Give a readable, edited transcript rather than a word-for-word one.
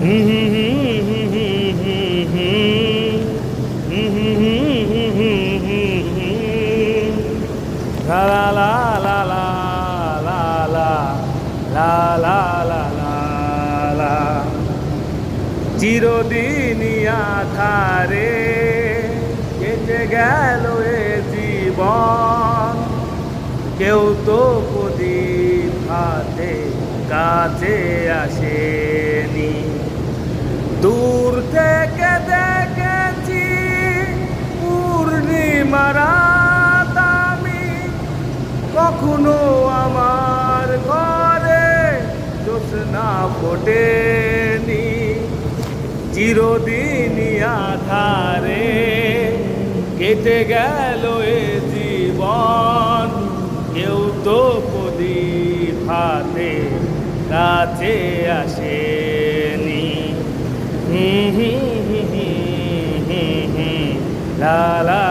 La la la la la la la la la la la চিরদিনই আধারে কেটে গেল এ জীবন, কেউ তো প্রদীপ হাতে কাছে আসেনি। দূর থেকে দেখেছি পূর্ণিমার রাত আমি, কখনো আমার ঘরে জ্যোৎস্না ফোটেনি। চিরদিনই আধারে কেটে গেল এ জীবন, কেউ তো প্রদীপ হাতে কাছে আসেনি। লা লা